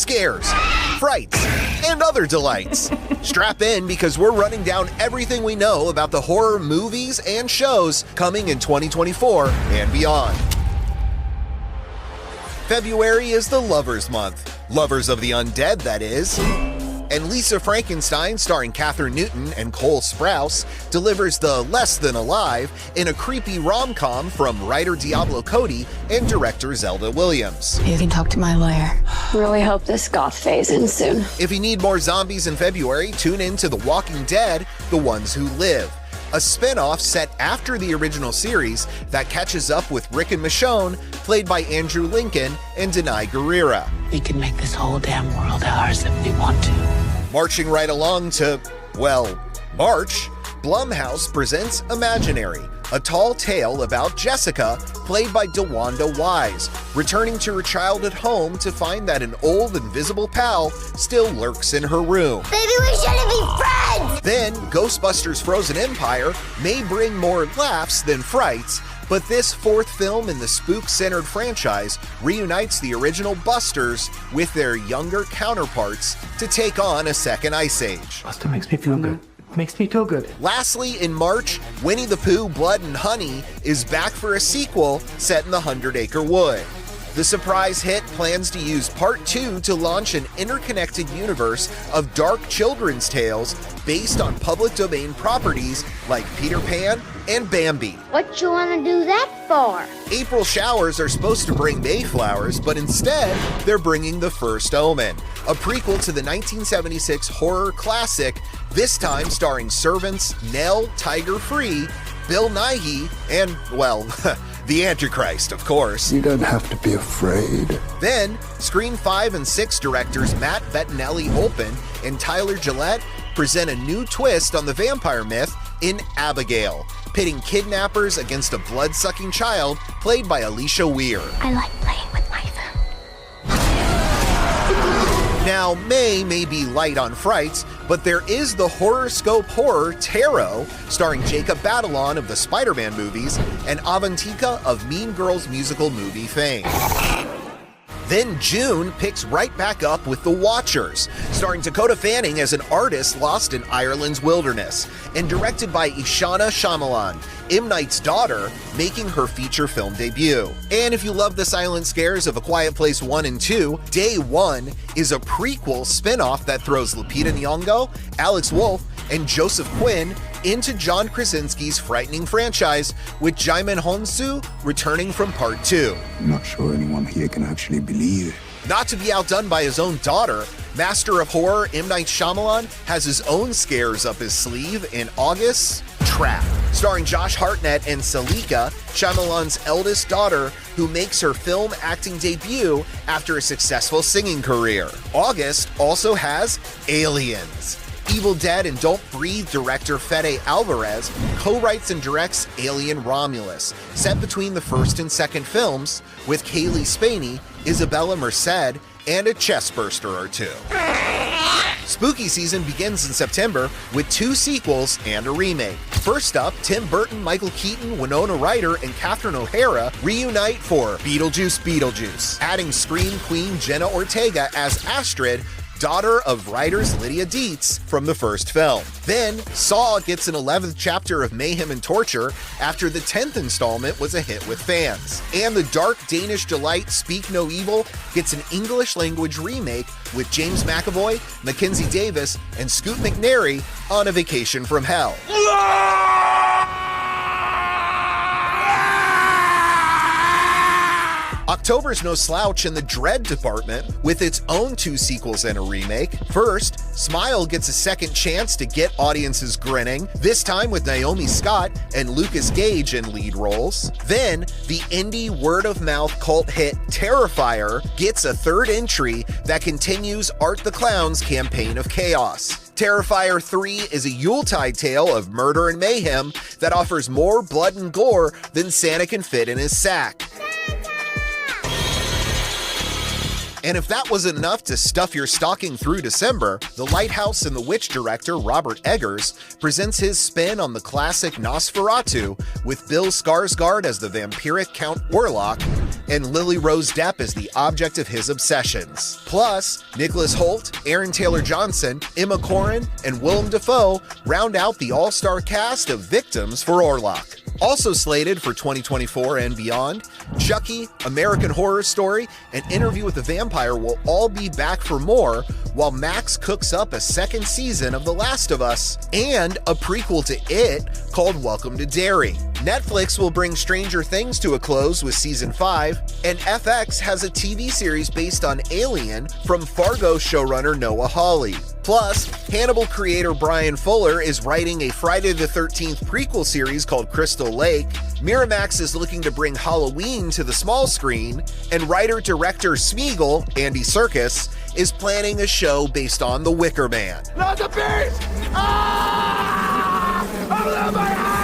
scares, frights, and other delights. Strap in because we're running down everything we know about the horror movies and shows coming in 2024 and beyond. February is the Lovers Month. Lovers of the undead, that is. And Lisa Frankenstein, starring Kathryn Newton and Cole Sprouse, delivers the Less Than Alive in a creepy rom-com from writer Diablo Cody and director Zelda Williams. You can talk to my lawyer. Really hope this goth phase ends soon. If you need more zombies in February, tune in to The Walking Dead: The Ones Who Live, a spin-off set after the original series that catches up with Rick and Michonne, played by Andrew Lincoln and Denai Guerrera. We can make this whole damn world ours if we want to. Marching right along to, well, March, Blumhouse presents Imaginary, a tall tale about Jessica, played by DeWanda Wise, returning to her childhood home to find that an old invisible pal still lurks in her room. Maybe we shouldn't be friends! Then, Ghostbusters Frozen Empire may bring more laughs than frights, but this fourth film in the spook-centered franchise reunites the original Busters with their younger counterparts to take on a second Ice Age. Buster makes me feel good. Makes me feel good. Lastly, in March, Winnie the Pooh Blood and Honey is back for a sequel set in the 100-Acre Wood. The surprise hit plans to use Part 2 to launch an interconnected universe of dark children's tales based on public domain properties like Peter Pan and Bambi. What you wanna do that for? April showers are supposed to bring Mayflowers, but instead, they're bringing The First Omen, a prequel to the 1976 horror classic, this time starring servants Nell Tiger Free, Bill Nighy, and, well, the Antichrist, of course. You don't have to be afraid. Then, Scream 5 and 6 directors Matt Bettinelli-Olpin and Tyler Gillette present a new twist on the vampire myth in Abigail, pitting kidnappers against a blood-sucking child played by Alicia Weir. I like playing with my phone. Now, May be light on frights, but there is the Horoscope horror Tarot, starring Jacob Batalon of the Spider-Man movies and Avantika of Mean Girls musical movie fame. Then June picks right back up with The Watchers, starring Dakota Fanning as an artist lost in Ireland's wilderness, and directed by Ishana Shyamalan, M. Night's daughter, making her feature film debut. And if you love the silent scares of A Quiet Place 1 and 2, Day 1 is a prequel spin-off that throws Lupita Nyong'o, Alex Wolff, and Joseph Quinn into John Krasinski's frightening franchise, with Djimon Hounsou returning from Part 2. I'm not sure anyone here can actually believe it. Not to be outdone by his own daughter, master of horror M. Night Shyamalan has his own scares up his sleeve in August, Trap, starring Josh Hartnett and Salika, Shyamalan's eldest daughter, who makes her film acting debut after a successful singing career. August also has Aliens. Evil Dead and Don't Breathe director Fede Alvarez co-writes and directs Alien Romulus, set between the first and second films, with Kaylee Spaney, Isabella Merced, and a chestburster or two. Spooky season begins in September with 2 sequels and a remake. First up, Tim Burton, Michael Keaton, Winona Ryder, and Catherine O'Hara reunite for Beetlejuice, adding Scream Queen Jenna Ortega as Astrid, daughter of writers Lydia Dietz from the first film. Then, Saw gets an 11th chapter of mayhem and torture after the 10th installment was a hit with fans. And the dark Danish delight Speak No Evil gets an English language remake with James McAvoy, Mackenzie Davis, and Scoot McNairy on A Vacation from Hell. October's no slouch in the Dread department, with its own 2 sequels and a remake. First, Smile gets a second chance to get audiences grinning, this time with Naomi Scott and Lucas Gage in lead roles. Then, the indie word-of-mouth cult hit Terrifier gets a 3rd entry that continues Art the Clown's campaign of chaos. Terrifier 3 is a Yuletide tale of murder and mayhem that offers more blood and gore than Santa can fit in his sack. And if that wasn't enough to stuff your stocking through December, The Lighthouse and the Witch director Robert Eggers presents his spin on the classic Nosferatu with Bill Skarsgård as the vampiric Count Orlok, and Lily Rose Depp is the object of his obsessions. Plus, Nicholas Hoult, Aaron Taylor-Johnson, Emma Corrin, and Willem Dafoe round out the all-star cast of victims for Orlok. Also slated for 2024 and beyond, Chucky, American Horror Story, and Interview with the Vampire will all be back for more, while Max cooks up a second season of The Last of Us and a prequel to It called Welcome to Derry. Netflix will bring Stranger Things to a close with season 5, and FX has a TV series based on Alien from Fargo showrunner Noah Hawley. Plus, Hannibal creator Brian Fuller is writing a Friday the 13th prequel series called Crystal Lake, Miramax is looking to bring Halloween to the small screen, and writer-director Smeagol, Andy Serkis, is planning a show based on The Wicker Man. Not the beast! Ah! I love my house!